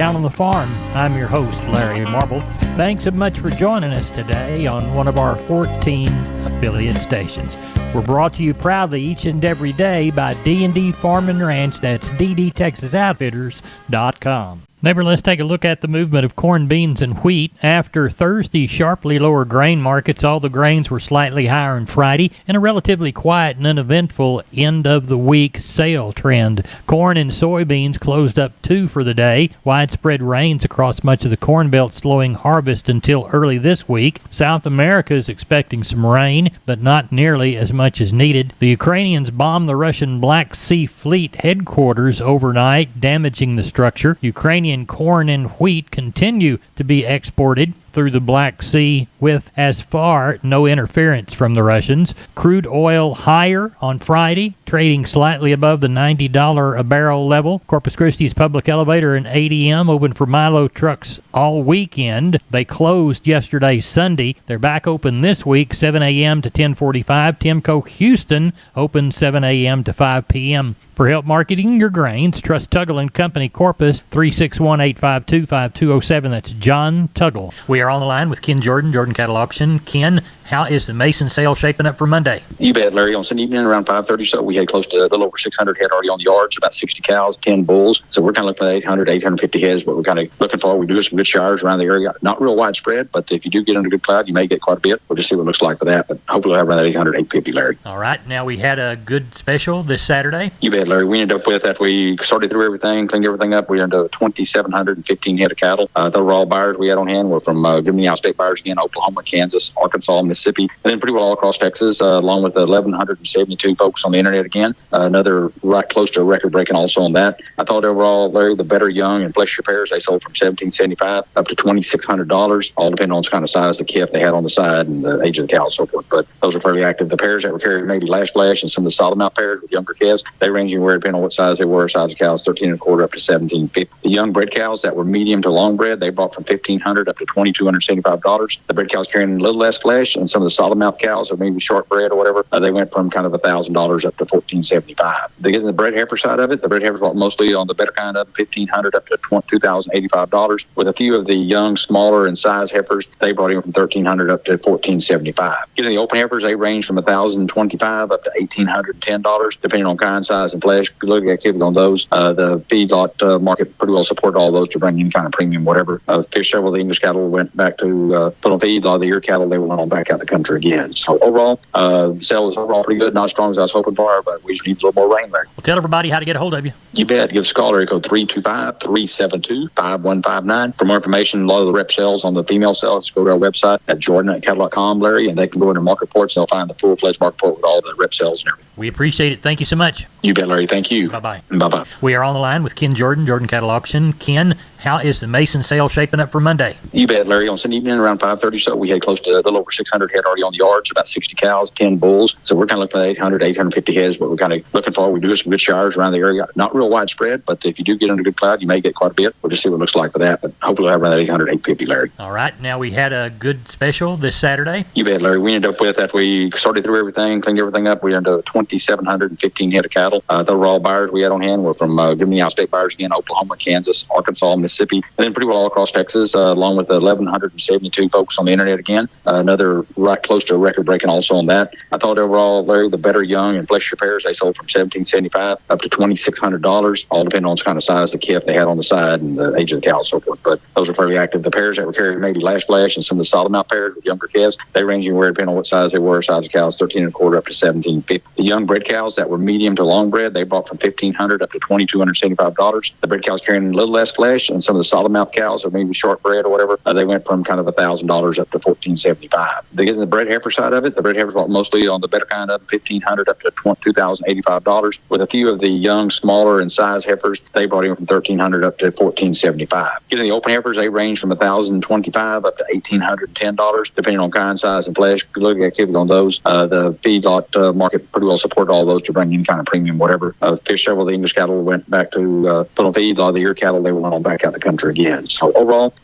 Down on the Farm. I'm your host, Larry Marble. Thanks so much for joining us today on one of our 14 affiliate stations. We're brought to you proudly each and every day by D&D Farm and Ranch. That's ddtexasoutfitters.com. Neighbor, let's take a look at the movement of corn, beans, and wheat. After Thursday's sharply lower grain markets, all the grains were slightly higher on Friday in a relatively quiet and uneventful end-of-the-week sale trend. Corn and soybeans closed up 2 for the day. Widespread rains across much of the Corn Belt slowing harvest until early this week. South America is expecting some rain, but not nearly as much as needed. The Ukrainians bombed the Russian Black Sea Fleet headquarters overnight, damaging the structure. Ukrainian corn and wheat continue to be exported through the Black Sea with, as far, no interference from the Russians. Crude oil higher on Friday, trading slightly above the $90 a barrel level. Corpus Christi's public elevator and ADM open for Milo trucks all weekend. They closed yesterday, Sunday. They're back open this week, 7 a.m. to 10:45. Timco Houston open 7 a.m. to 5 p.m. For help marketing your grains, trust Tuggle & Company Corpus, 361-852-5207. That's John Tuggle. We are on the line with Ken Jordan, Jordan Cattle Auction. Ken, how is the Mason sale shaping up for Monday? You bet, Larry. On Sunday evening around 5:30, so we had close to a little over 600 head already on the yards, about 60 cows, 10 bulls. So we're kind of looking at 850 heads, but we're kind of looking for. We do have some good showers around the area. Not real widespread, but if you do get under good cloud, you may get quite a bit. We'll just see what it looks like for that, but hopefully we'll have around that 850, Larry. All right. Now, we had a good special this Saturday. You bet, Larry. We ended up with, after we sorted through everything, cleaned everything up, we ended up 2,715 head of cattle. The overall buyers we had on hand were from, give me out-state buyers again, Oklahoma, Kansas, Arkansas, Mississippi, and then pretty well all across Texas, along with 1,172 folks on the internet again. Another right close to a record-breaking also on that. I thought overall, Larry, the better young and fleshier pairs, they sold from $1,775 up to $2,600, all depending on the kind of size the calf they had on the side and the age of the cow and so forth. But those are fairly active. The pairs that were carrying maybe Lash Flash and some of the solid mount pairs with younger calves, they range anywhere depending on what size they were. Size of cows, 13 1/4 up to 17.50. The young bred cows that were medium to long bred, they bought from $1,500 up to $2,275. The bred cows carrying a little less flesh, and some of the solid mount cows or maybe short bred or whatever, they went from kind of $1,000 up to $1,475. They get the bred heifer side of it. The bred heifers bought mostly on the better kind of $1,500 up to $2,085. With a few of the young, smaller in size heifers, they brought in from $1,300 up to $1,475. Getting the open heifers, they range from $1,025 up to $1,810, depending on kind, size, and flesh. Good look at activity on those. The feedlot market pretty well supported all those to bring any kind of premium, whatever. Fish several of the English cattle went back to put on feed. A lot of the ear cattle, they went on back out the country again. So overall, the sale is overall pretty good. Not as strong as I was hoping for, but we just need a little more rain there. Well, tell everybody how to get a hold of you. You bet. Give us a call, area code 325-372-5159. For more information, a lot of the rep sales on the female sales, go to our website at jordan@cattle.com, Larry, and they can go into market reports. They'll find the full-fledged market report with all the rep sales and everything. We appreciate it. Thank you so much. You bet, Larry. Thank you. Bye-bye. Bye-bye. We are on the line with Ken Jordan, Jordan Cattle Auction. Ken, how is the Mason sale shaping up for Monday? You bet, Larry. On Sunday evening around 5:30, so we had close to a little over 600 head already on the yards, about 60 cows, 10 bulls. So we're kind of looking at 850 heads, but we're kind of looking for. We do have some good showers around the area. Not real widespread, but if you do get under good cloud, you may get quite a bit. We'll just see what it looks like for that, but hopefully we'll have around that 850, Larry. All right. Now, we had a good special this Saturday. You bet, Larry. We ended up with, after we sorted through everything, cleaned everything up, we ended up 2,715 head of cattle. The overall buyers we had on hand were from, give me out-state buyers again, Oklahoma, Kansas, Arkansas, Mississippi, and then pretty well all across Texas, along with 1,172 folks on the internet again. Another right close to a record-breaking also on that. I thought overall, Larry, the better young and fleshier pairs, they sold from $1,775 up to $2,600, all depending on the kind of size the calf they had on the side and the age of the cow and so forth. But those are fairly active. The pairs that were carrying maybe Lash Flash and some of the solid mount pairs with younger calves, they range anywhere depending on what size they were. Size of cows, 13 1/4 up to 17.50. The young bred cows that were medium to long bred, they bought from $1,500 up to $2,275. The bred cows carrying a little less flesh, and some of the solid mount cows or maybe short bred or whatever, they went from kind of $1,000 up to $1,475. They get the bred heifer side of it. The bred heifers bought mostly on the better kind of $1,500 up to $2,085. With a few of the young, smaller in size heifers, they brought in from $1,300 up to $1,475. Getting the open heifers, they range from $1,025 up to $1,810, depending on kind, size, and flesh. Good look at activity on those. The feedlot market pretty well support all those to bring any kind of premium, whatever. Fish several of the English cattle went back to put on feed. A lot of the ear cattle, they went on back out the country again. So overall,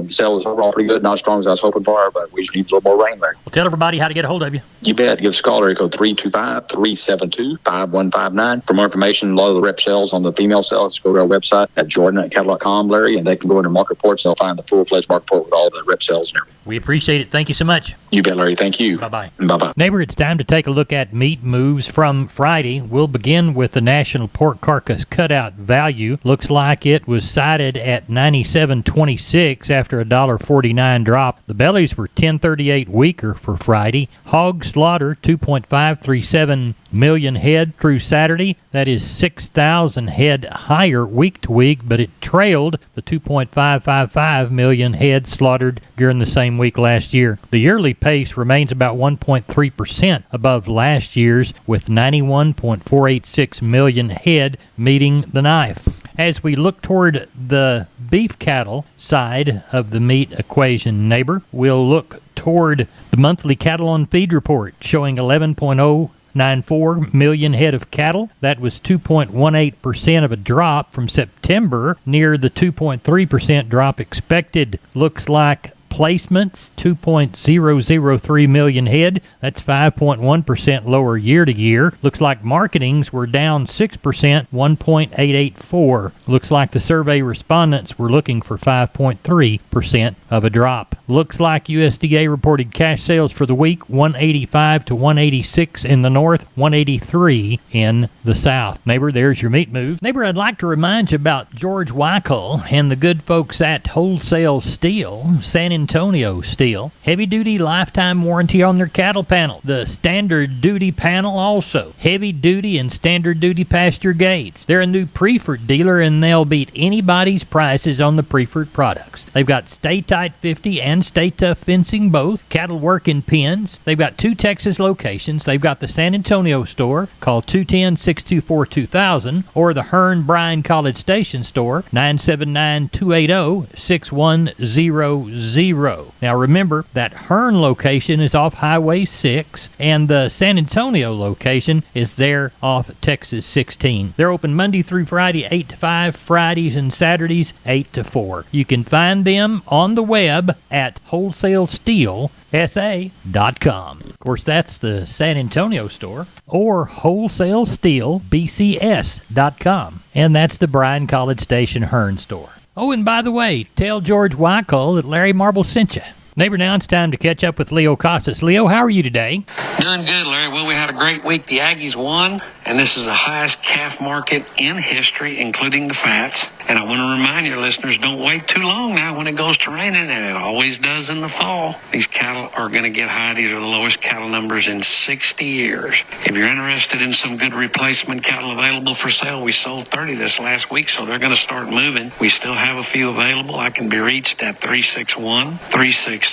sales overall pretty good. Not as strong as I was hoping for, but we just need a little more rain there. Well, tell everybody how to get a hold of you. You bet. Give us a call, area code 325-372-5159. For more information, a lot of the rep sales on the female sales, go to our website at jordan@cattle.com, Larry, and they can go into market reports. They'll find the full-fledged market report with all the rep sales and everything. We appreciate it. Thank you so much. You bet, Larry. Thank you. Bye-bye. Bye-bye. Neighbor, it's time to take a look at meat moves from Friday. We'll begin with the National Pork Carcass Cutout Value. Looks like it was cited at $97.26 after a $1.49 drop. The bellies were 1038 weaker for Friday. Hog slaughter 2.537 million head through Saturday. That is 6,000 head higher week to week, but it trailed the 2.555 million head slaughtered during the same week last year. The yearly pace remains about 1.3% above last year's, with 91.486 million head meeting the knife. As we look toward the beef cattle side of the meat equation, neighbor, we'll look toward the monthly cattle on feed report showing 11.094 million head of cattle. That was 2.18% of a drop from September, near the 2.3% drop expected. Looks like placements 2.003 million head. That's 5.1% lower year to year. Looks like marketings were down 6%, 1.884. Looks like the survey respondents were looking for 5.3% of a drop. Looks like USDA reported cash sales for the week 185 to 186 in the north, 183 in the south. Neighbor, there's your meat move. Neighbor, I'd like to remind you about George Weichel and the good folks at Wholesale Steel, San Antonio Steel. Heavy duty lifetime warranty on their cattle panel. The standard duty panel also. Heavy duty and standard duty pasture gates. They're a new Preferred dealer and they'll beat anybody's prices on the Preferred products. They've got Stay Tight 50 and Stay Tough fencing both. Cattle work in pens. They've got 2 Texas locations. They've got the San Antonio store. Call 210-624-2000 or the Hearn Bryan College Station store 979-280-6100. Now remember, that Hearn location is off Highway 6 and the San Antonio location is there off Texas 16. They're open Monday through Friday 8 to 5, Fridays and Saturdays 8 to 4. You can find them on the web at wholesalesteelsa.com. Of course, that's the San Antonio store, or wholesalesteelbcs.com. And that's the Bryan College Station Hearn store. Oh, and by the way, tell George Weichel that Larry Marble sent you. Neighbor, now it's time to catch up with Leo Casas. Leo, how are you today? Doing good, Larry. Well, we had a great week. The Aggies won, and this is the highest calf market in history, including the fats. And I want to remind your listeners, don't wait too long now when it goes to raining, and it always does in the fall. These cattle are going to get high. These are the lowest cattle numbers in 60 years. If you're interested in some good replacement cattle available for sale, we sold 30 this last week, so they're going to start moving. We still have a few available. I can be reached at 361-362-5863.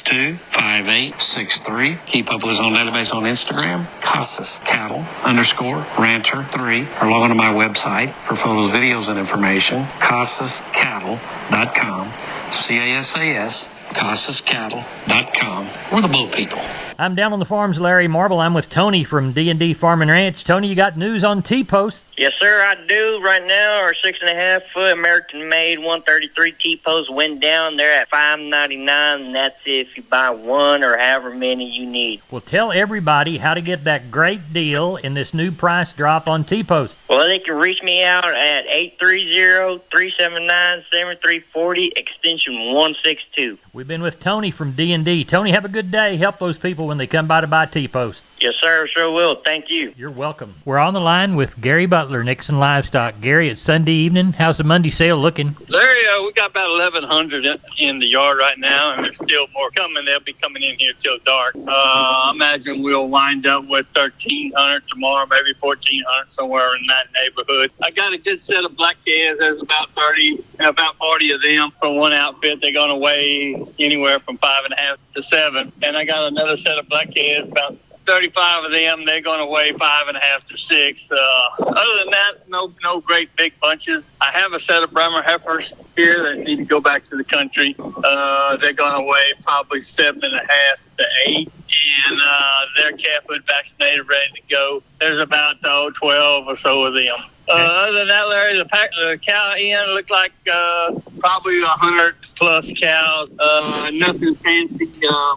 Keep up with us on database on Instagram, Casas Cattle _Rancher 3, or log on to my website for photos, videos, and information, CasasCattle.com, CASAS, CasasCattle.com. We're the bull people. I'm down on the farms, Larry Marble. I'm with Tony from D&D Farm and Ranch. Tony, you got news on T-Post? Yes, sir, I do. Right now, our 6.5 foot American-made 133 T-Post went down. They're at $5.99, and that's if you buy one or however many you need. Well, tell everybody how to get that great deal in this new price drop on T-Post. Well, they can reach me out at 830-379-7340, extension 162. We've been with Tony from D&D. Tony, have a good day. Help those people when they come by to buy T-Post. Yes, sir, sure will. Thank you. You're welcome. We're on the line with Gary Butler, Nixon Livestock. Gary, it's Sunday evening. How's the Monday sale looking? Larry, we got about 1,100 in the yard right now, and there's still more coming. They'll be coming in here till dark. I imagine we'll wind up with 1,300 tomorrow, maybe 1,400, somewhere in that neighborhood. I got a good set of black calves. There's about 40 of them from one outfit. They're going to weigh anywhere from 5.5 to 7. And I got another set of black calves, about 35 of them. They're going to weigh 5.5 to 6. Other than that, no great big bunches. I have a set of Bremer heifers here that need to go back to the country. They're going to weigh probably 7.5 to 8. and they're calf foot vaccinated, ready to go. There's about 12 or so of them. Other than that, Larry, the cow end looked like probably 100 plus cows. Nothing fancy,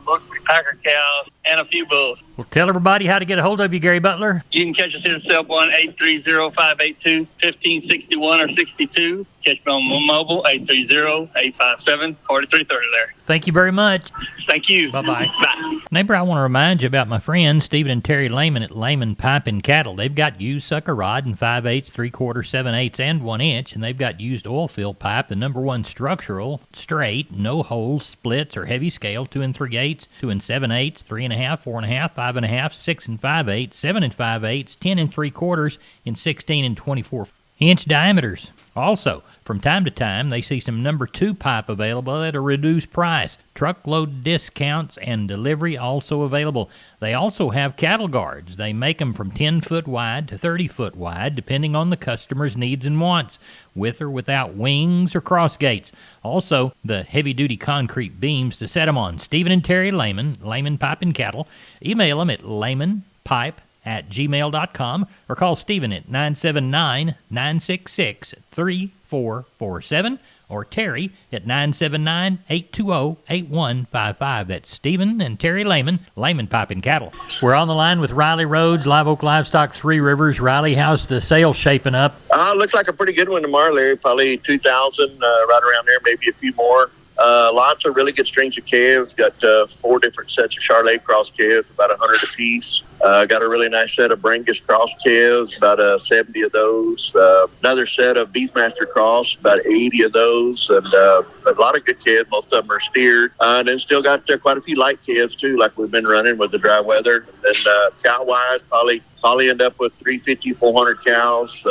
mostly packer cows and a few bulls. Well, tell everybody how to get a hold of you, Gary Butler. You can catch us here at cell 1-830-582-1561 or 62. Catch me on mobile, 830-857-4330, Larry. Thank you very much. Thank you. Bye-bye. Bye. Neighbor, I want to remind you about my friends Stephen and Terry Lehman at Lehman Pipe and Cattle. They've got used sucker rod in 5/8, 3/4, 7/8, and 1 inch, and they've got used oil fill pipe, the #1 structural, straight, no holes, splits, or heavy scale, 2 3/8, 2 7/8, 3.5, 4.5, 5.5, 6 5/8, 7 5/8, 10 3/4, and 16 and 24-inch diameters. Also, from time to time, they see some #2 pipe available at a reduced price. Truckload discounts and delivery also available. They also have cattle guards. They make them from 10 foot wide to 30 foot wide, depending on the customer's needs and wants, with or without wings or cross gates. Also, the heavy-duty concrete beams to set them on. Stephen and Terry Lehman, Lehman Pipe and Cattle. Email them at lehmanpipe@gmail.com or call Stephen at 979-966-3447 or Terry at 979-820-8155. That's Stephen and Terry Lehman, Lehman Pipe and Cattle. We're on the line with Riley Rhodes, Live Oak Livestock, Three Rivers. Riley, how's the sales shaping up? Looks like a pretty good one tomorrow, Larry. Probably 2,000, right around there, maybe a few more. Lots of really good strings of calves. Got 4 different sets of Charolais cross calves, about 100 apiece. Got a really nice set of Brangus cross calves, about 70 of those. Another set of Beefmaster cross, about 80 of those. And a lot of good calves. Most of them are steered. And then still got quite a few light calves, too, like we've been running with the dry weather. And then cow-wise, probably end up with 350, 400 cows.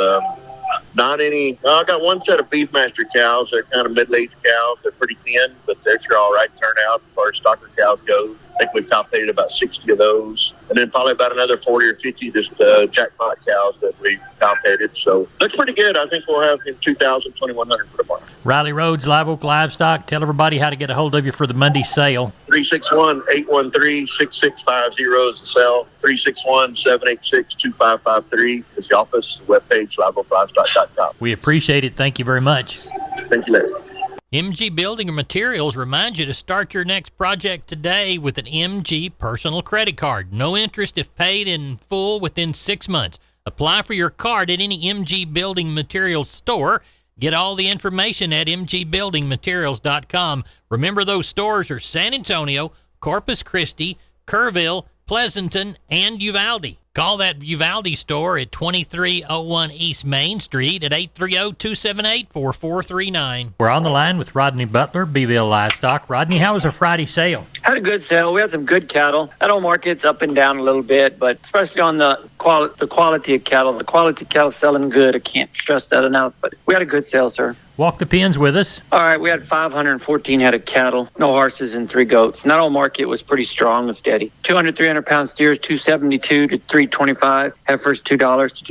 Not any. I got one set of Beefmaster cows. They're kind of middle-aged cows. They're pretty thin, but they're sure all right turnout as far as stocker cows go. I think we've top-dated about 60 of those. And then probably about another 40 or 50 just jackpot cows that we top-dated. So looks pretty good. I think we'll have in 2,000, 2,100 for tomorrow. Riley Rhodes, Live Oak Livestock. Tell everybody how to get a hold of you for the Monday sale. 361-813-6650 is the cell. 361-786-2553 is the office. The webpage, liveoaklivestock.com. We appreciate it. Thank you very much. Thank you, Larry. MG Building and Materials reminds you to start your next project today with an MG personal credit card. No interest if paid in full within 6 months. Apply for your card at any MG Building Materials store. Get all the information at mgbuildingmaterials.com. Remember, those stores are San Antonio, Corpus Christi, Kerrville, Pleasanton, and Uvalde. Call that Uvalde store at 2301 East Main Street at 830-278-4439. We're on the line with Rodney Butler, Beeville Livestock. Rodney, how was our Friday sale? Had a good sale. We had some good cattle. That old market's up and down a little bit, but especially on the quality of cattle. The quality of cattle selling good. I can't stress that enough, but we had a good sale, sir. Walk the pens with us. All right, we had 514 head of cattle, no horses and 3 goats. And that old market was pretty strong and steady. 200, 300-pound steers, $272 to $325. Heifers, $2 to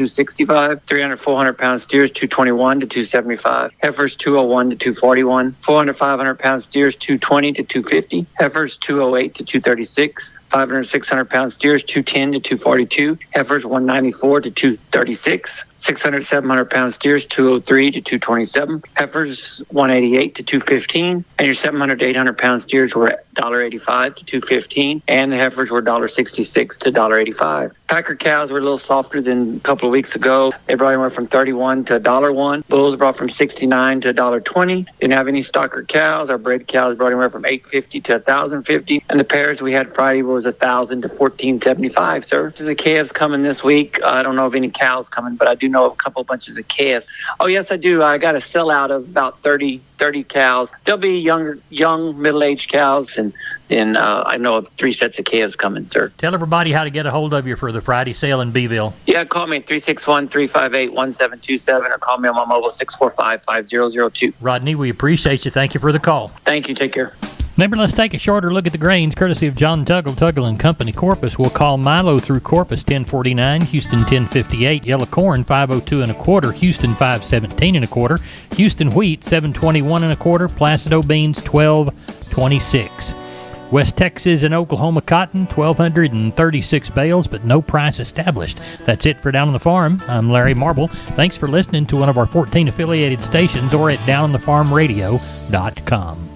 $265. 300, 400-pound steers, $221 to $275. Heifers, $201 to $241. 400, 500-pound steers, $220 to $250. Heifers, $208 to $236. 500, 600-pound steers, $210 to $242. Heifers, $194 to $236. 600, 700-pound steers, $203 to $227. Heifers, $188 to $215. And your 700 to 800-pound steers were $1.85 to $215. And the heifers were $1.66 to $1.85. Packer cows were a little softer than a couple of weeks ago. They brought anywhere from $31 to $1.01. Bulls brought from $69 to $1.20. Didn't have any stocker cows. Our bred cows brought anywhere from $850 to $1,050. And the pairs we had Friday was $1,000 to $1,475, sir. There's a calves coming this week. I don't know of any cows coming, but I do know of a couple bunches of calves. Oh, yes, I do. I got a sellout of about 30 cows. There'll be young middle-aged cows, and then I know of 3 sets of calves coming, sir. Tell everybody how to get a hold of you for the Friday sale in Beeville. Yeah, call me at 361-358-1727 or call me on my mobile 645-5002. Rodney, we appreciate you. Thank you for the call. Thank you. Take care. Neighbor, let's take a shorter look at the grains, courtesy of John Tuggle & Company, Corpus. We'll call Milo through Corpus 1049, Houston 1058, yellow corn 502 1/4, Houston 517 1/4, Houston wheat 721 1/4, Placido beans 1226. West Texas and Oklahoma cotton, 1,236 bales, but no price established. That's it for Down on the Farm. I'm Larry Marble. Thanks for listening to one of our 14 affiliated stations or at downonthefarmradio.com.